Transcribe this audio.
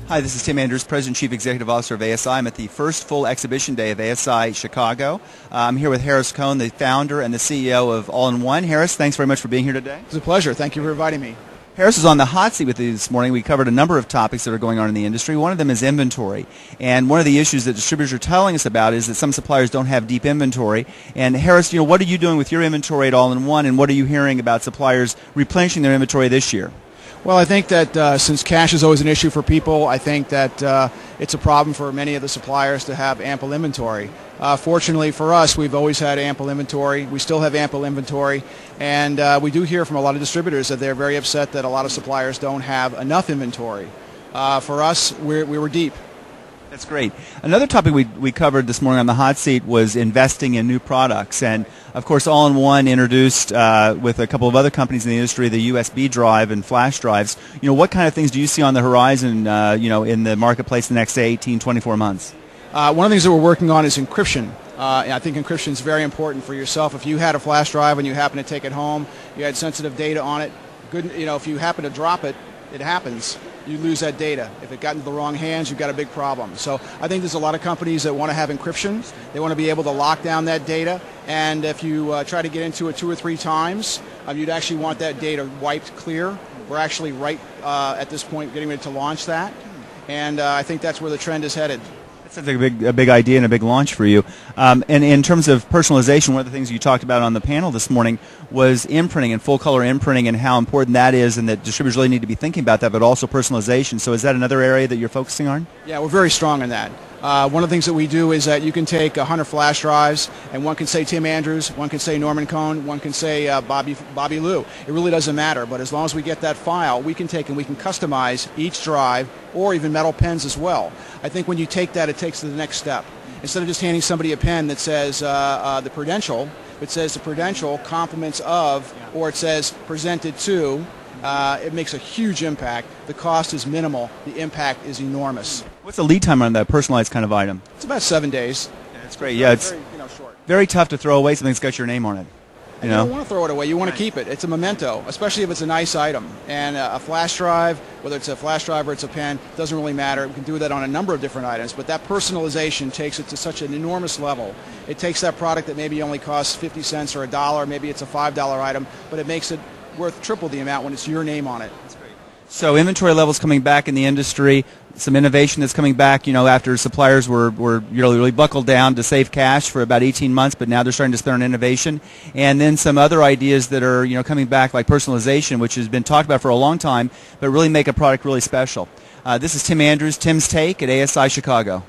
Hi, this is Tim Andrews, President and Chief Executive Officer of ASI. I'm at the first full exhibition day of ASI Chicago. I'm here with Harris Cohen, the founder and the CEO of All-in-One. Harris, thanks very much for being here today. It's a pleasure. Thank you for inviting me. Harris is on the hot seat with you this morning. We covered a number of topics that are going on in the industry. One of them is inventory. And one of the issues that distributors are telling us about is that some suppliers don't have deep inventory. And Harris, what are you doing with your inventory at All-in-One, and what are you hearing about suppliers replenishing their inventory this year? Well, I think that since cash is always an issue for people, I think that it's a problem for many of the suppliers to have ample inventory. Fortunately for us, we've always had ample inventory. We still have ample inventory, and we do hear from a lot of distributors that they're very upset that a lot of suppliers don't have enough inventory. For us, we were deep. That's great. Another topic we covered this morning on the hot seat was investing in new products. And, of course, All-in-One introduced, with a couple of other companies in the industry, the USB drive and flash drives. What kind of things do you see on the horizon, in the marketplace the next 18, 24 months? One of the things that we're working on is encryption. I think encryption is very important for yourself. If you had a flash drive and you happen to take it home, you had sensitive data on it, if you happen to drop it, it happens. You lose that data. If it got into the wrong hands, you've got a big problem. So I think there's a lot of companies that want to have encryption. They want to be able to lock down that data. And if you try to get into it 2 or 3 times, you'd actually want that data wiped clear. We're actually at this point getting ready to launch that. And I think that's where the trend is headed. That's a big idea and a big launch for you. And in terms of personalization, one of the things you talked about on the panel this morning was imprinting and full color imprinting and how important that is, and that distributors really need to be thinking about that, but also personalization. So is that another area that you're focusing on? Yeah, we're very strong in that. One of the things that we do is that you can take 100 flash drives, and one can say Tim Andrews, one can say Norman Cohn, one can say Bobby Lou. It really doesn't matter, but as long as we get that file, we can take and we can customize each drive, or even metal pens as well. I think when you take that, it takes to the next step. Instead of just handing somebody a pen that says the Prudential, it says the Prudential compliments of, or it says presented to. It makes a huge impact. The cost is minimal. The impact is enormous. What's the lead time on that personalized kind of item? It's about 7 days. Yeah, that's great. Yeah, it's short. Very tough to throw away something that's got your name on it. You don't want to throw it away. You want to keep it. It's a memento, especially if it's a nice item. And a flash drive, whether it's a flash drive or it's a pen, doesn't really matter. We can do that on a number of different items. But that personalization takes it to such an enormous level. It takes that product that maybe only costs 50 cents or $1, maybe it's a $5 item, but it makes it worth triple the amount when it's your name on it. That's great. So inventory levels coming back in the industry, some innovation that's coming back, after suppliers were really buckled down to save cash for about 18 months, but now they're starting to spend on innovation. And then some other ideas that are coming back, like personalization, which has been talked about for a long time, but really make a product really special. This is Tim Andrews, Tim's Take at ASI Chicago.